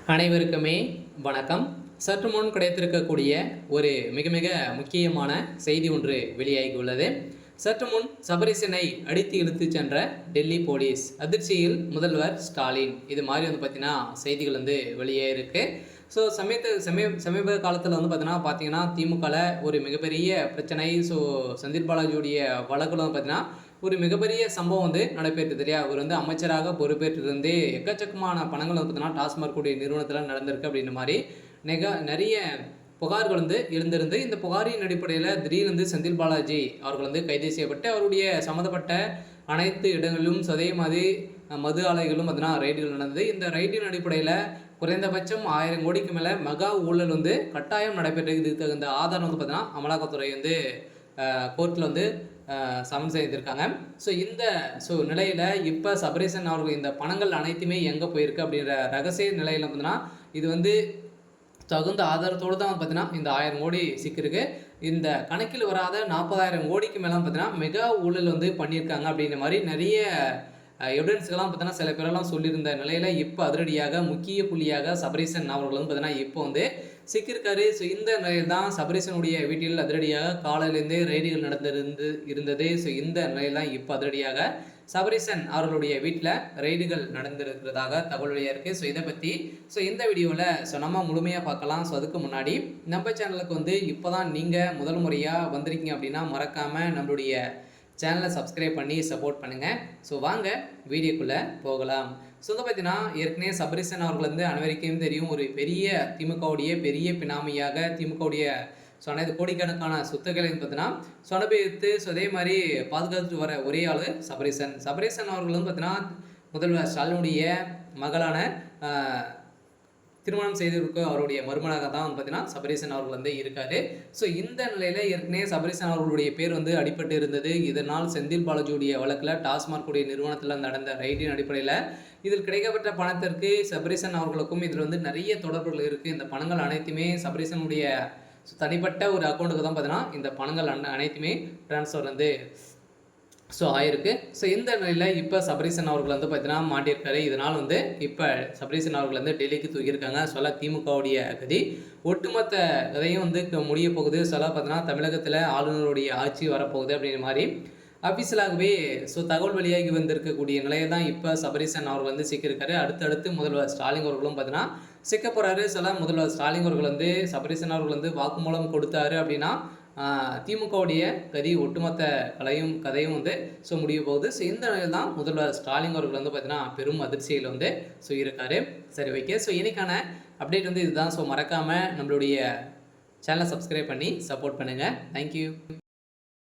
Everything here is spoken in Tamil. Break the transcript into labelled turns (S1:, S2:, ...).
S1: அனைவருக்குமே வணக்கம். சற்று முன் கிடைத்திருக்கக்கூடிய ஒரு மிக மிக முக்கியமான செய்தி ஒன்று வெளியாகியுள்ளது. சற்று முன் சபரீசனை அடித்து இழுத்துச் சென்ற டெல்லி போலீஸ், அதிர்ச்சியில் முதல்வர் ஸ்டாலின், இது மாதிரி பார்த்தீங்கன்னா செய்திகள் வெளியே இருக்கு. ஸோ சமீப காலத்தில் பார்த்தீங்கன்னா திமுகவில் ஒரு மிகப்பெரிய பிரச்சனை. ஸோ செந்தில் பாலாஜியுடைய வழக்கில் பார்த்தீங்கன்னா ஒரு மிகப்பெரிய சம்பவம் நடைபெற்றது இல்லையா. அவர் அமைச்சராக பொறுப்பேற்றிருந்து எக்கச்சக்கமான பணங்கள் பார்த்தீங்கன்னா டாஸ்மாக் கூடிய நிறுவனத்தில் நடந்திருக்கு அப்படின்ற மாதிரி நிறைய புகார்கள் எழுந்திருந்து, இந்த புகாரின் அடிப்படையில் திடீர்னு செந்தில் பாலாஜி அவர்கள் கைது செய்யப்பட்டு அவருடைய சம்மந்தப்பட்ட அனைத்து இடங்களிலும் அதே மாதிரி மது ஆலைகளும் பார்த்தீங்கன்னா ரைடுகள் நடந்தது. இந்த ரைடின் அடிப்படையில் குறைந்தபட்சம் 1000 கோடிக்கு மேலே மெகா ஊழல் கட்டாயம் நடைபெற்றது. இதுக்கு தகுந்த ஆதாரம் பார்த்தீங்கன்னா அமலாக்கத்துறை கோர்ட்டில் சமன் செய்திருக்காங்க. ஸோ நிலையில் இப்போ சபரீசன் அவர்கள் இந்த பணங்கள் அனைத்துமே எங்கே போயிருக்கு அப்படின்ற ரகசிய நிலையில் பார்த்தீங்கன்னா இது தகுந்த ஆதாரத்தோடு தான் பார்த்தீங்கன்னா இந்த 1000 கோடி சிக்கிருக்கு. இந்த கணக்கில் வராத 40,000 கோடிக்கு மேலே பார்த்தீங்கன்னா மெகா ஊழல் பண்ணியிருக்காங்க அப்படின்ற மாதிரி நிறைய எவிடன்ஸ்கெல்லாம் பார்த்தீங்கன்னா சில பேரெல்லாம் சொல்லியிருந்த நிலையில் இப்போ அதிரடியாக முக்கிய புள்ளியாக சபரீசன் அவர்கள் பார்த்தீங்கன்னா இப்போ சிக்கியிருக்காரு. ஸோ இந்த நிலையில் தான் சபரீசனுடைய வீட்டில் அதிரடியாக காலையிலேருந்தே ரைடுகள் இருந்தது. ஸோ இந்த நிலையில் தான் இப்போ அதிரடியாக சபரீசன் அவர்களுடைய வீட்டில் ரைடுகள் நடந்திருக்கிறதாக தகவல் வெளியாக இருக்குது. ஸோ இதை பற்றி இந்த வீடியோவில் நம்ம முழுமையாக பார்க்கலாம். ஸோ அதுக்கு முன்னாடி நம்ம சேனலுக்கு இப்போ தான் நீங்கள் முதல் முறையாக வந்திருக்கீங்க அப்படின்னா மறக்காமல் நம்மளுடைய சேனலை சப்ஸ்கிரைப் பண்ணி சப்போர்ட் பண்ணுங்கள். ஸோ வாங்க வீடியோக்குள்ளே போகலாம். ஸோ பார்த்தீங்கன்னா ஏற்கனவே சபரீசன் அவர்கள் அனைவருக்கும் தெரியும், ஒரு பெரிய திமுகவுடைய பெரிய பினாமியாக திமுகவுடைய அனைத்து கோடிக்கணக்கான சொத்துக்களை பார்த்தீங்கன்னா அனுபவித்து அதே மாதிரி பாதுகாத்துட்டு வர ஒரே ஆள் சபரீசன் அவர்கள் பார்த்தீங்கன்னா முதல்வர் ஸ்டாலினுடைய மகளான திருமணம் செய்திருக்க அவருடைய மருமனாக தான் பார்த்தீங்கன்னா சபரீசன் அவர்கள் இருக்காரு. ஸோ இந்த நிலையில் ஏற்கனவே சபரீசன் அவர்களுடைய பேர் அடிபட்டு இருந்தது. இதனால் செந்தில் பாலாஜியுடைய வழக்கில் டாஸ்மாக் உடைய நிறுவனத்தில் நடந்த ரைடின் அடிப்படையில் இதில் கிடைக்கப்பட்ட பணத்திற்கு சபரீசன் அவர்களுக்கும் இதில் நிறைய தொடர்புகள் இருக்குது. இந்த பணங்கள் அனைத்துமே சபரீசனுடைய தனிப்பட்ட ஒரு அக்கௌண்ட்டுக்கு தான் பார்த்தீங்கன்னா இந்த பணங்கள் அனைத்துமே டிரான்ஸ்ஃபர் ஆயிருக்கு. ஸோ இந்த நிலையில் இப்போ சபரீசன் அவர்கள் பார்த்தீங்கன்னா மாட்டியிருக்காரு. இதனால் இப்போ சபரீசன் அவர்கள் டெல்லிக்கு தூக்கியிருக்காங்க. திமுகவுடைய கதி ஒட்டுமொத்த கதையும் முடிய போகுது. பார்த்தீங்கன்னா தமிழகத்தில் ஆளுநருடைய ஆட்சி வரப்போகுது அப்படிங்கிற மாதிரி அஃபீஷியலாகவே தகவல் வெளியாகி வந்திருக்கக்கூடிய நிலையில் தான் இப்போ சபரீசன் அவர்கள் சிக்கியிருக்காரு. அடுத்தடுத்து முதல்வர் ஸ்டாலின் அவர்களும் பார்த்தீங்கன்னா சிக்க போகிறாரு. முதல்வர் ஸ்டாலின் அவர்கள் சபரீசன் அவர்கள் வாக்குமூலம் கொடுத்தாரு அப்படின்னா திமுகவுடைய கதி ஒட்டுமொத்த கதையும் முடிய போகுது. ஸோ இந்த நிலையில் தான் முதல்வர் ஸ்டாலின் அவர்கள் பார்த்தீங்கன்னா பெரும் அதிர்ச்சியில் இருக்காரு. சரி, ஓகே. ஸோ இன்னைக்கான அப்டேட் இதுதான். ஸோ மறக்காமல் நம்மளுடைய சேனலை சப்ஸ்கிரைப் பண்ணி சப்போர்ட் பண்ணுங்கள். தேங்க்யூ.